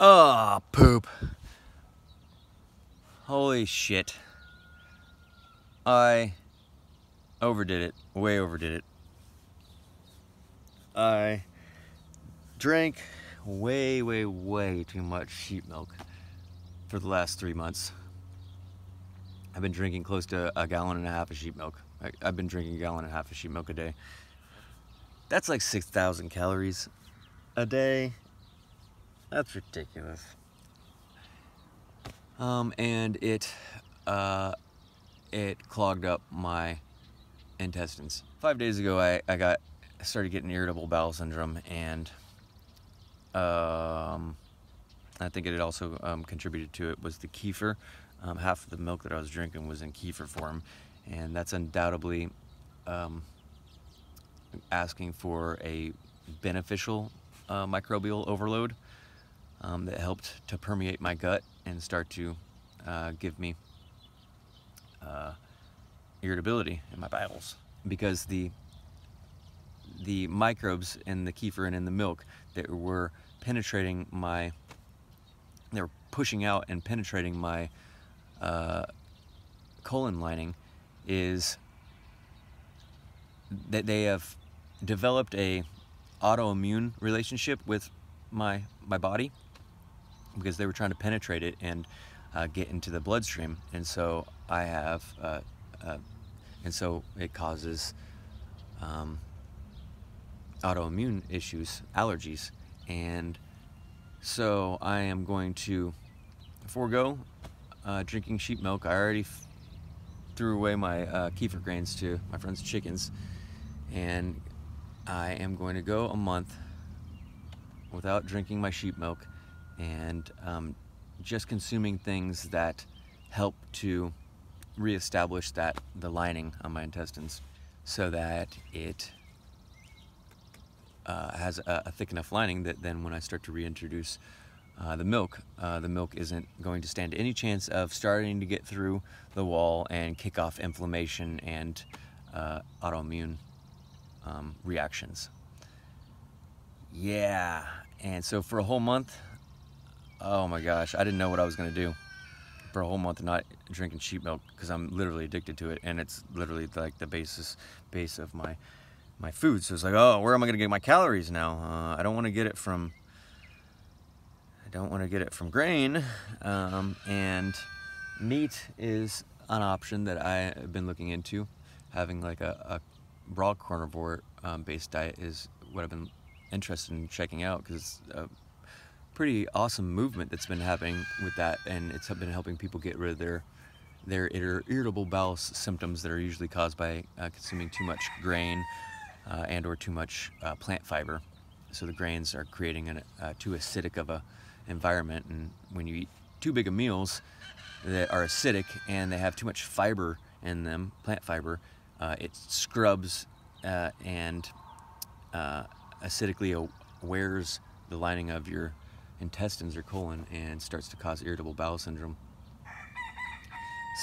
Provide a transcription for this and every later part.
Oh, poop. Holy shit. I overdid it. Way overdid it. I drank way too much sheep milk for the last 3 months. I've been drinking close to 1.5 gallons of sheep milk. I've been drinking 1.5 gallons of sheep milk a day. That's like 6,000 calories a day. That's ridiculous. And it clogged up my intestines. 5 days ago, I started getting irritable bowel syndrome, and I think it had also contributed to it was the kefir. Half of the milk that I was drinking was in kefir form, and that's undoubtedly asking for a beneficial microbial overload that helped to permeate my gut and start to give me irritability in my bowels, because the microbes in the kefir and in the milk that were penetrating they were pushing out and penetrating my colon lining, is that they have developed a autoimmune relationship with my body, because they were trying to penetrate it and get into the bloodstream, and so I have and so it causes autoimmune issues, allergies, and so I am going to forego drinking sheep milk. I already threw away my kefir grains to my friend's chickens, and I am going to go a month without drinking my sheep milk and just consuming things that help to reestablish the lining on my intestines, so that it has a thick enough lining that then when I start to reintroduce the milk isn't going to stand any chance of starting to get through the wall and kick off inflammation and autoimmune reactions. Yeah, and so for a whole month, oh my gosh, I didn't know what I was going to do for a whole month of not drinking sheep milk, because I'm literally addicted to it, and it's literally like the base of my food. So it's like, oh, where am I going to get my calories now? I don't want to get it from grain, and meat is an option that I have been looking into. Having like a raw carnivore based diet is what I've been interested in checking out, because it's a pretty awesome movement that's been happening with that, and it's been helping people get rid of their irritable bowel symptoms that are usually caused by consuming too much grain and or too much plant fiber. So the grains are creating too acidic of a environment, and when you eat too big of meals that are acidic and they have too much fiber in them, plant fiber, it scrubs and acidically wears the lining of your intestines or colon and starts to cause irritable bowel syndrome.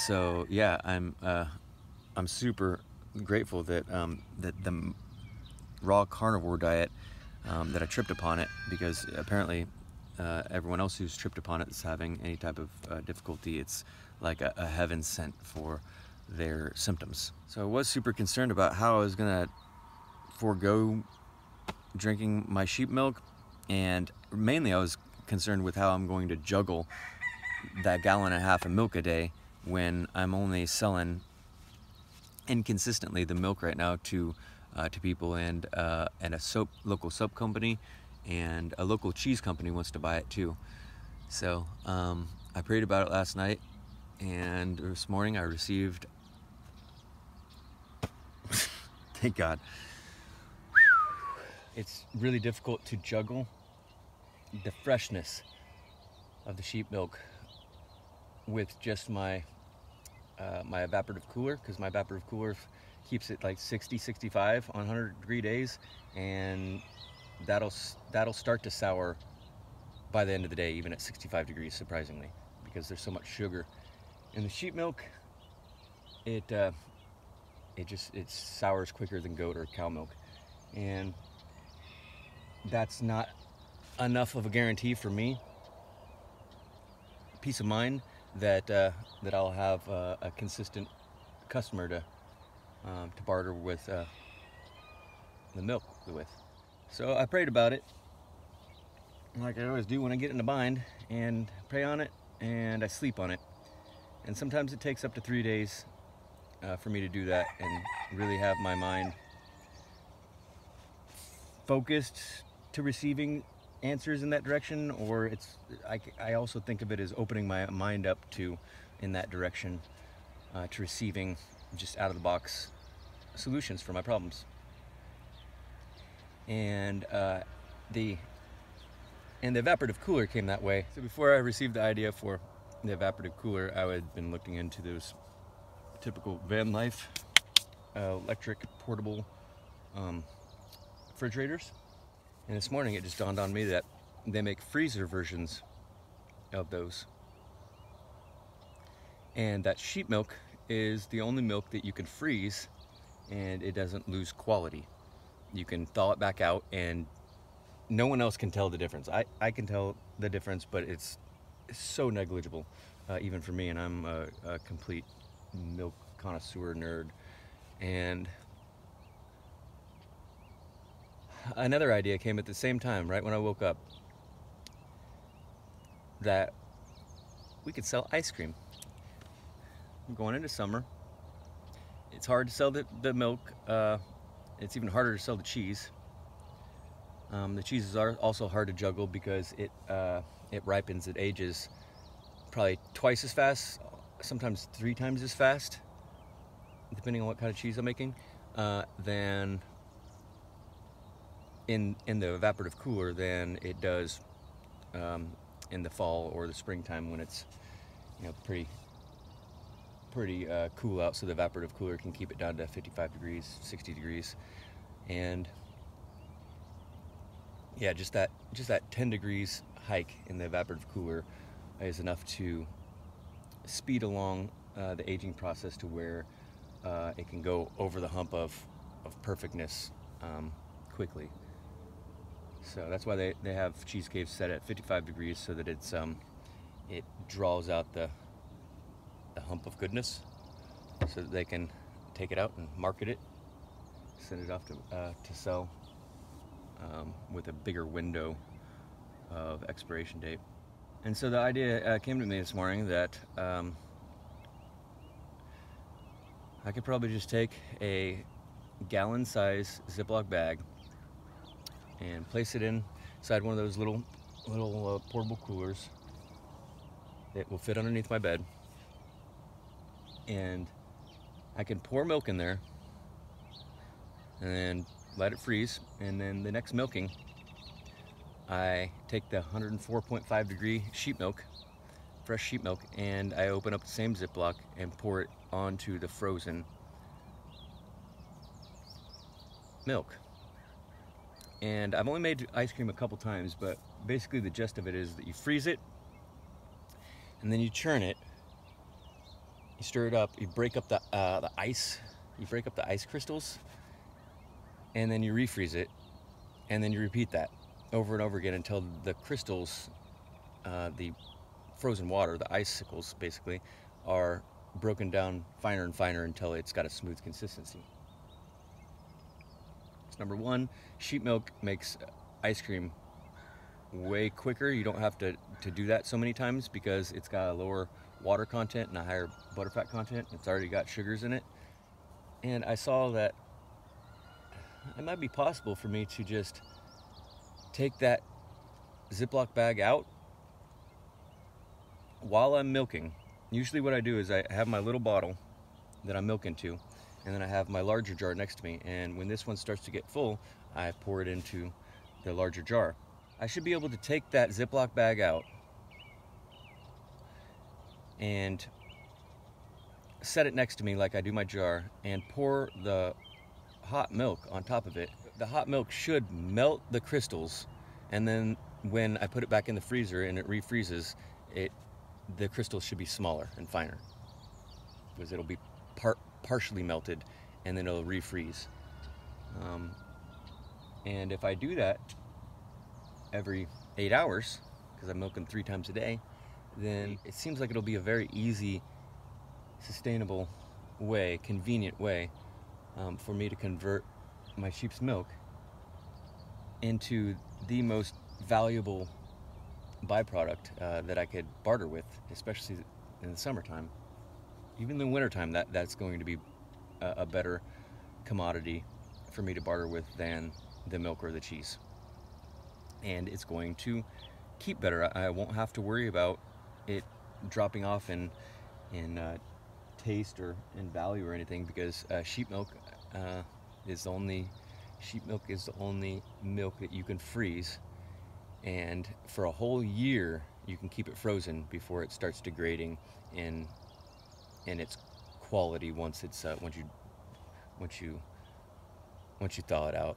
So yeah, I'm super grateful that that the raw carnivore diet, that I tripped upon it, because apparently everyone else who's tripped upon it is having any type of difficulty. It's like a heaven sent for their symptoms. So I was super concerned about how I was gonna forego drinking my sheep milk, and mainly I was concerned with how I'm going to juggle that 1.5 gallons of milk a day when I'm only selling inconsistently the milk right now to people, and a local soap company and a local cheese company wants to buy it too. So I prayed about it last night, and this morning I received thank God. It's really difficult to juggle the freshness of the sheep milk with just my my evaporative cooler, because my evaporative cooler keeps it like 60-65 on 100-degree days, and that'll start to sour by the end of the day, even at 65 degrees, surprisingly, because there's so much sugar in the sheep milk. It sours quicker than goat or cow milk, and that's not enough of a guarantee for me peace of mind that that I'll have a consistent customer to barter with the milk with. So I prayed about it, like I always do when I get in a bind, and pray on it, and I sleep on it. And sometimes it takes up to 3 days for me to do that and really have my mind focused to receiving answers in that direction, or I also think of it as opening my mind up to in that direction to receiving just out of the box solutions for my problems. And the evaporative cooler came that way. So before I received the idea for the evaporative cooler, I had been looking into those typical van life electric portable refrigerators. And this morning it just dawned on me that they make freezer versions of those. And that sheep milk is the only milk that you can freeze and it doesn't lose quality. You can thaw it back out and no one else can tell the difference. I can tell the difference, but it's so negligible, even for me, and I'm a complete milk connoisseur nerd. And another idea came at the same time, right when I woke up, that we could sell ice cream. We're going into summer. It's hard to sell the milk. It's even harder to sell the cheese. The cheeses are also hard to juggle because it ripens, it ages probably twice as fast, sometimes 3 times as fast, depending on what kind of cheese I'm making, than in the evaporative cooler than it does in the fall or the springtime when it's, you know, pretty cool out, so the evaporative cooler can keep it down to 55 degrees, 60 degrees. And yeah, just that 10 degrees hike in the evaporative cooler is enough to speed along the aging process to where it can go over the hump of perfectness quickly. So that's why they have cheese caves set at 55 degrees, so that it draws out the hump of goodness, so that they can take it out and market it, send it off to sell with a bigger window of expiration date. And so the idea came to me this morning that I could probably just take a gallon-size Ziploc bag and place it inside one of those little portable coolers that will fit underneath my bed, and I can pour milk in there and then let it freeze, and then the next milking I take the 104.5 degree sheep milk, fresh sheep milk, and I open up the same Ziploc and pour it onto the frozen milk. And I've only made ice cream a couple times, but basically the gist of it is that you freeze it and then you churn it, you stir it up, you break up the ice, you break up the ice crystals, and then you refreeze it, and then you repeat that over and over again until the crystals, the frozen water, the icicles basically, are broken down finer and finer until it's got a smooth consistency. So number one, sheep milk makes ice cream way quicker. You don't have to do that so many times because it's got a lower water content and a higher butterfat content. It's already got sugars in it. And I saw that it might be possible for me to just take that Ziploc bag out while I'm milking. Usually what I do is I have my little bottle that I'm milking to, and then I have my larger jar next to me, and when this one starts to get full, I pour it into the larger jar. I should be able to take that Ziploc bag out and set it next to me like I do my jar and pour the hot milk on top of it. The hot milk should melt the crystals, and then when I put it back in the freezer and it refreezes, the crystals should be smaller and finer because it'll be partially melted and then it'll refreeze. And if I do that every 8 hours, because I'm milking 3 times a day, then it seems like it'll be a very easy, sustainable way, convenient way for me to convert my sheep's milk into the most valuable byproduct that I could barter with, especially in the summertime. Even in the wintertime, that's going to be a better commodity for me to barter with than the milk or the cheese. And it's going to keep better. I won't have to worry about it dropping off in taste or in value or anything, because sheep milk is the only milk that you can freeze, and for a whole year you can keep it frozen before it starts degrading in its quality once you thaw it out.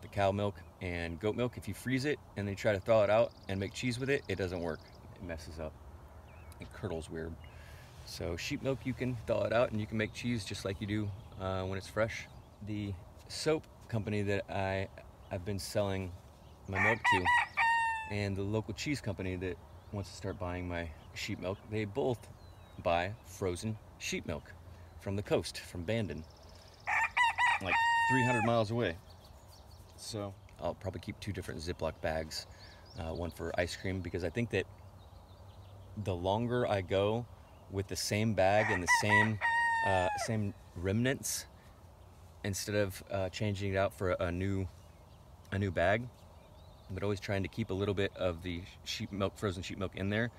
The cow milk and goat milk, if you freeze it and then you try to thaw it out and make cheese with it, it doesn't work. It messes up. It curdles weird. So sheep milk, you can thaw it out and you can make cheese just like you do when it's fresh. The soap company that I've been selling my milk to, and the local cheese company that wants to start buying my sheep milk, they both buy frozen sheep milk from the coast, from Bandon, like 300 miles away. So I'll probably keep 2 different Ziploc bags, one for ice cream, because I think that the longer I go with the same bag and the same remnants, instead of changing it out for a new bag, but always trying to keep a little bit of the frozen sheep milk in there,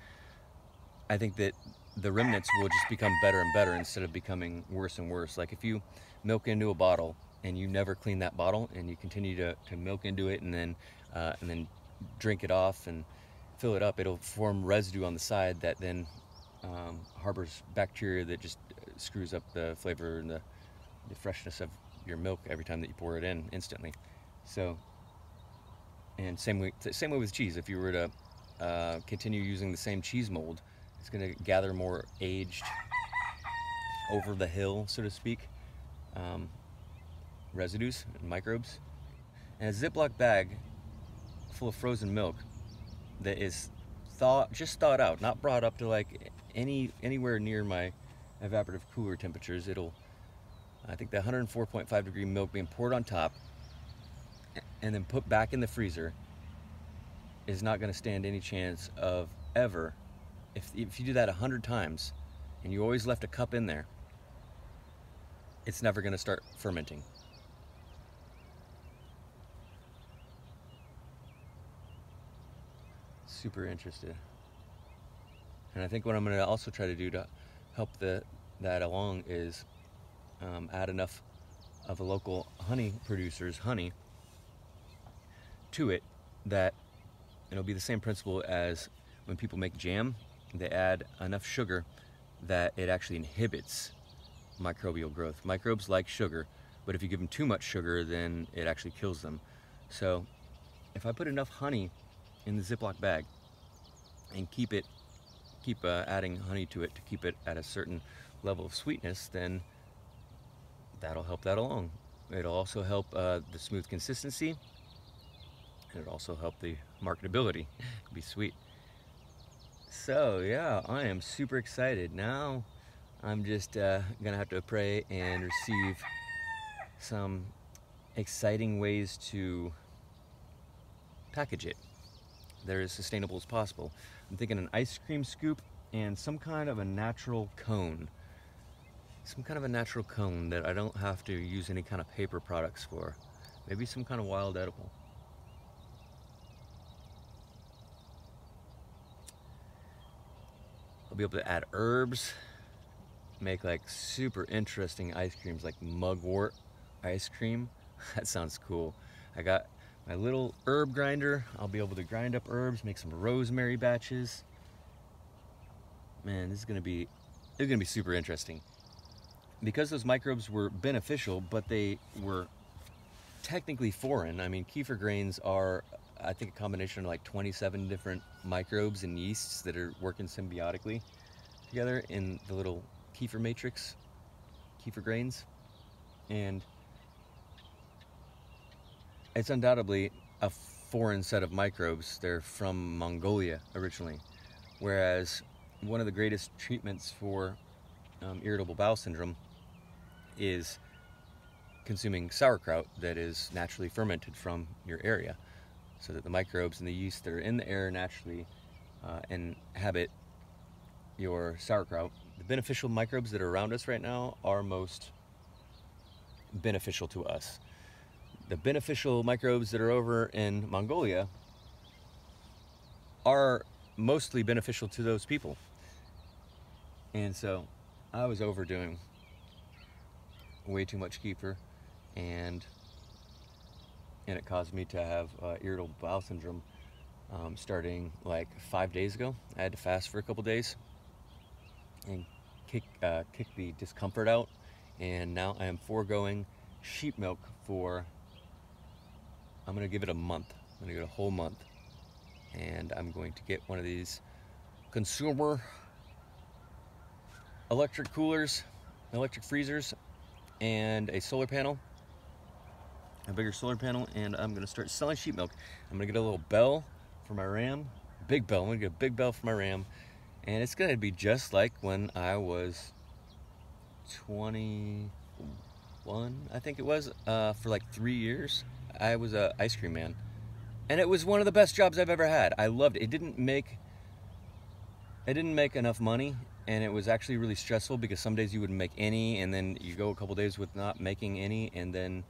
I think that the remnants will just become better and better instead of becoming worse and worse. Like if you milk into a bottle and you never clean that bottle and you continue to milk into it and then drink it off and fill it up, it'll form residue on the side that then harbors bacteria that just screws up the flavor and the freshness of your milk every time that you pour it in instantly. So, and same way with cheese. If you were to continue using the same cheese mold, it's going to gather more aged, over the hill, so to speak, residues and microbes. And a Ziploc bag full of frozen milk that is just thawed out, not brought up to like anywhere near my evaporative cooler temperatures. I think the 104.5 degree milk being poured on top and then put back in the freezer is not going to stand any chance of ever. If you do that 100 times and you always left a cup in there, it's never going to start fermenting. Super interested. And I think what I'm going to also try to do to help that along is add enough of a local honey producer's honey to it that it'll be the same principle as when people make jam. They add enough sugar that it actually inhibits microbial growth. Microbes like sugar, but if you give them too much sugar, then it actually kills them. So if I put enough honey in the Ziploc bag and keep adding honey to it to keep it at a certain level of sweetness, then that'll help that along. It'll also help the smooth consistency, and it'll also help the marketability. It'll be sweet. So yeah, I am super excited. Now I'm just gonna have to pray and receive some exciting ways to package it. They're as sustainable as possible. I'm thinking an ice cream scoop and some kind of a natural cone. Some kind of a natural cone that I don't have to use any kind of paper products for. Maybe some kind of wild edible. I'll be able to add herbs, make like super interesting ice creams, like mugwort ice cream. That sounds cool. I got my little herb grinder. I'll be able to grind up herbs, make some rosemary batches. Man, this is gonna be super interesting. Because those microbes were beneficial, but they were technically foreign. I mean, kefir grains are, I think, a combination of like 27 different microbes and yeasts that are working symbiotically together in the little kefir matrix, kefir grains. And it's undoubtedly a foreign set of microbes. They're from Mongolia originally, Whereas one of the greatest treatments for irritable bowel syndrome is consuming sauerkraut that is naturally fermented from your area, so that the microbes and the yeast that are in the air naturally inhabit your sauerkraut. The beneficial microbes that are around us right now are most beneficial to us. The beneficial microbes that are over in Mongolia are mostly beneficial to those people. And so I was overdoing way too much kefir, and it caused me to have irritable bowel syndrome starting like 5 days ago. I had to fast for a couple days and kick the discomfort out, and now I am foregoing sheep milk for, I'm gonna give it a month. I'm gonna give it a whole month, and I'm going to get one of these consumer electric coolers, electric freezers, and a solar panel, a bigger solar panel, and I'm gonna start selling sheep milk. I'm gonna get a little bell for my ram, big bell. I'm gonna get a big bell for my ram, and it's gonna be just like when I was 21, I think it was, for like 3 years. I was a ice cream man, and it was one of the best jobs I've ever had. I loved it. It didn't make enough money, and it was actually really stressful because some days you wouldn't make any, and then you go a couple days with not making any, and then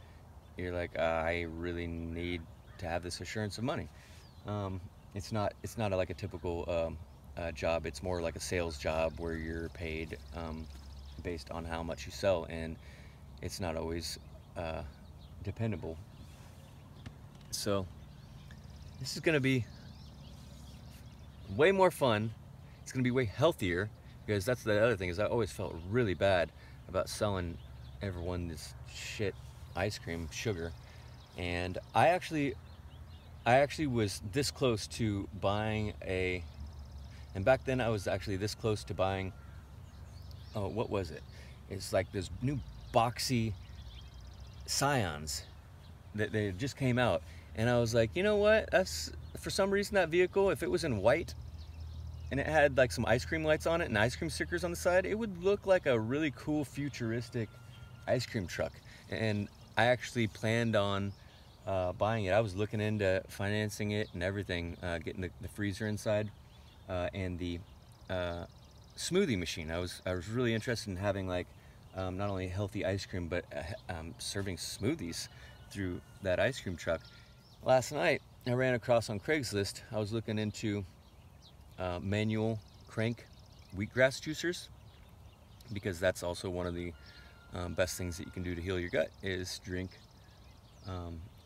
you're like, I really need to have this assurance of money. It's not like a typical job. It's more like a sales job where you're paid based on how much you sell, and it's not always dependable. So this is going to be way more fun. It's going to be way healthier, because that's the other thing, is I always felt really bad about selling everyone this shit ice cream sugar. And I actually was this close to buying and back then I was actually this close to buying, oh, what was it? It's like this new boxy Scions that they just came out, and I was like, you know what, that's, for some reason, that vehicle, if it was in white and it had like some ice cream lights on it and ice cream stickers on the side, it would look like a really cool futuristic ice cream truck. And I actually planned on buying it. I was looking into financing it and everything, getting the freezer inside, and the smoothie machine. I was really interested in having like not only healthy ice cream, but serving smoothies through that ice cream truck. Last night I ran across on Craigslist, I was looking into manual crank wheatgrass juicers, because that's also one of the best things that you can do to heal your gut, is drink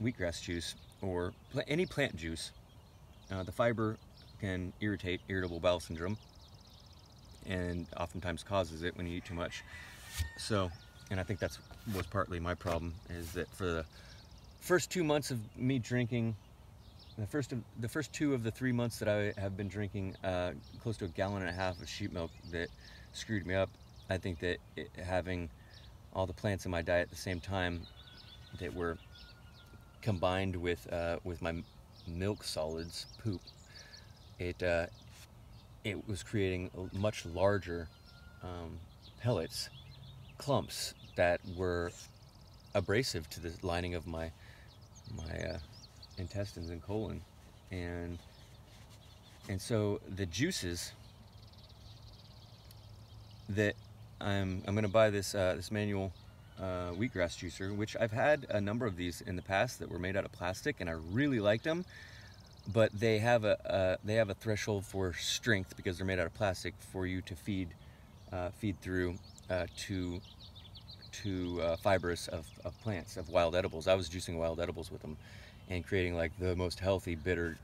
wheatgrass juice or any plant juice. The fiber can irritate irritable bowel syndrome, and oftentimes causes it when you eat too much. So, and I think that's was partly my problem, is that for the first 2 months of me drinking, the first 2 of the 3 months that I have been drinking close to 1.5 gallons of sheep milk, that screwed me up. I think that having all the plants in my diet at the same time that were combined with my milk solids poop, it was creating much larger pellets, clumps that were abrasive to the lining of my intestines and colon, and so the juices that I'm going to buy this manual wheatgrass juicer, which I've had a number of these in the past that were made out of plastic, and I really liked them, but they have a threshold for strength, because they're made out of plastic, for you to feed through to fibers of plants, of wild edibles. I was juicing wild edibles with them and creating like the most healthy bitter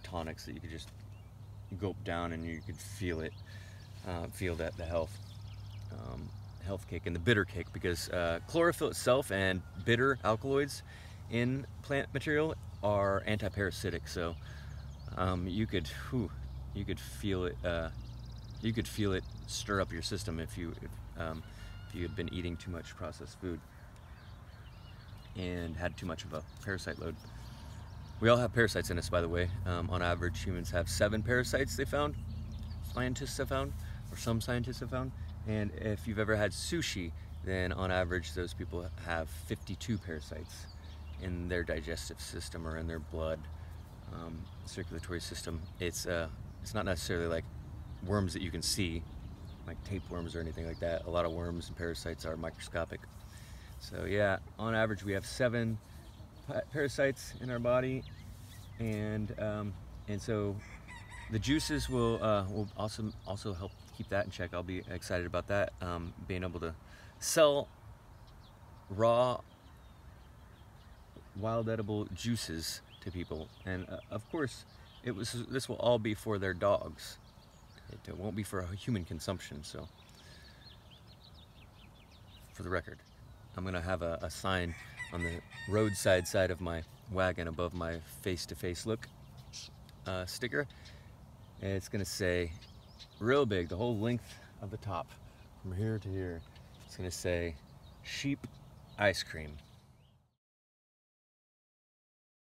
tonics that you could just gulp down, and you could feel it, feel that the health kick and the bitter kick, because chlorophyll itself and bitter alkaloids in plant material are anti-parasitic. So you could feel it. You could feel it stir up your system if you had been eating too much processed food and had too much of a parasite load. We all have parasites in us, by the way. On average, humans have 7 parasites they found. scientists have found, or some scientists have found. And if you've ever had sushi, then on average those people have 52 parasites in their digestive system or in their blood, circulatory system. It's not necessarily like worms that you can see, like tapeworms or anything like that. A lot of worms and parasites are microscopic. So yeah, on average we have 7 parasites in our body, and so the juices will also help keep that in check. I'll be excited about that, being able to sell raw wild edible juices to people. And of course this will all be for their dogs. It won't be for human consumption. So for the record, I'm gonna have a sign on the roadside side of my wagon above my face-to-face look sticker, and it's gonna say real big, the whole length of the top from here to here, it's gonna say sheep ice cream.